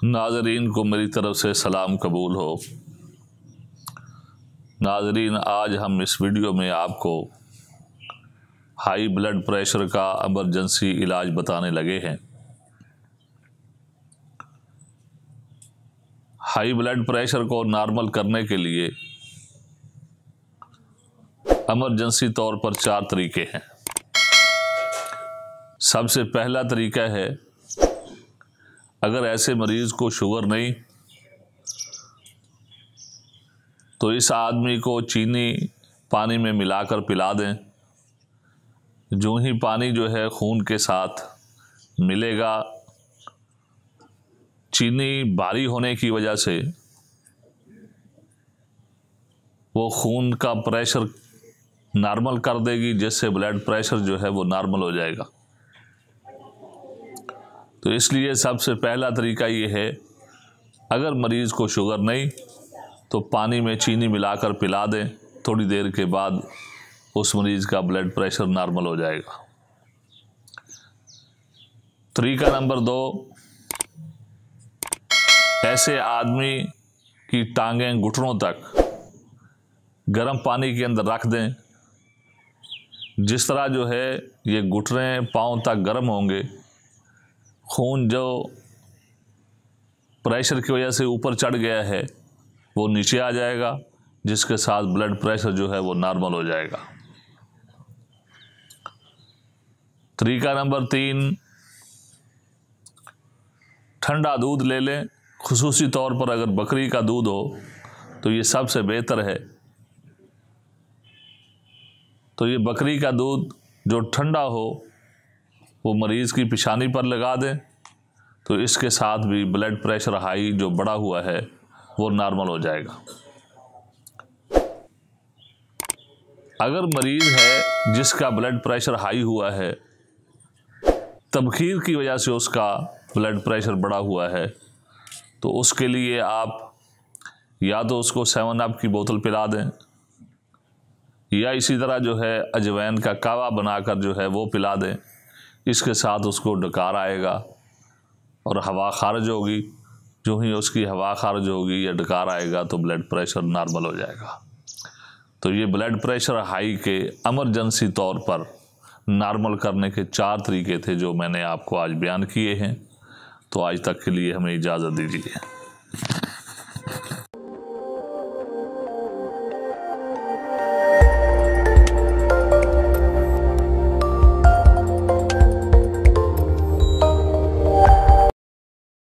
नाज़रीन को मेरी तरफ़ से सलाम कबूल हो। नाज़रीन, आज हम इस वीडियो में आपको हाई ब्लड प्रेशर का एमरजेंसी इलाज बताने लगे हैं। हाई ब्लड प्रेशर को नॉर्मल करने के लिए एमरजेंसी तौर पर 4 तरीके हैं। सबसे पहला तरीका है, अगर ऐसे मरीज़ को शुगर नहीं तो इस आदमी को चीनी पानी में मिलाकर पिला दें। जो ही पानी जो है खून के साथ मिलेगा, चीनी भारी होने की वजह से वो खून का प्रेशर नॉर्मल कर देगी, जिससे ब्लड प्रेशर जो है वो नॉर्मल हो जाएगा। तो इसलिए सबसे पहला तरीका ये है, अगर मरीज़ को शुगर नहीं तो पानी में चीनी मिलाकर पिला दें। थोड़ी देर के बाद उस मरीज़ का ब्लड प्रेशर नॉर्मल हो जाएगा। तरीका नंबर 2, ऐसे आदमी की टांगें घुटनों तक गर्म पानी के अंदर रख दें। जिस तरह जो है ये घुटने पाँव तक गर्म होंगे, खून जो प्रेशर की वजह से ऊपर चढ़ गया है वो नीचे आ जाएगा, जिसके साथ ब्लड प्रेशर जो है वो नॉर्मल हो जाएगा। तरीका नंबर 3, ठंडा दूध ले लें। खुसूसी तौर पर अगर बकरी का दूध हो तो ये सबसे बेहतर है। तो ये बकरी का दूध जो ठंडा हो वो मरीज़ की पेशानी पर लगा दें, तो इसके साथ भी ब्लड प्रेशर हाई जो बढ़ा हुआ है वो नॉर्मल हो जाएगा। अगर मरीज़ है जिसका ब्लड प्रेशर हाई हुआ है, तबखीर की वजह से उसका ब्लड प्रेशर बढ़ा हुआ है, तो उसके लिए आप या तो उसको 7 अप की बोतल पिला दें, या इसी तरह जो है अजवाइन का कावा बनाकर जो है वो पिला दें। इसके साथ उसको डकार आएगा और हवा खारिज होगी। जो ही उसकी हवा खारिज होगी या डकार आएगा तो ब्लड प्रेशर नॉर्मल हो जाएगा। तो ये ब्लड प्रेशर हाई के एमरजेंसी तौर पर नॉर्मल करने के 4 तरीके थे जो मैंने आपको आज बयान किए हैं। तो आज तक के लिए हमें इजाज़त दीजिए।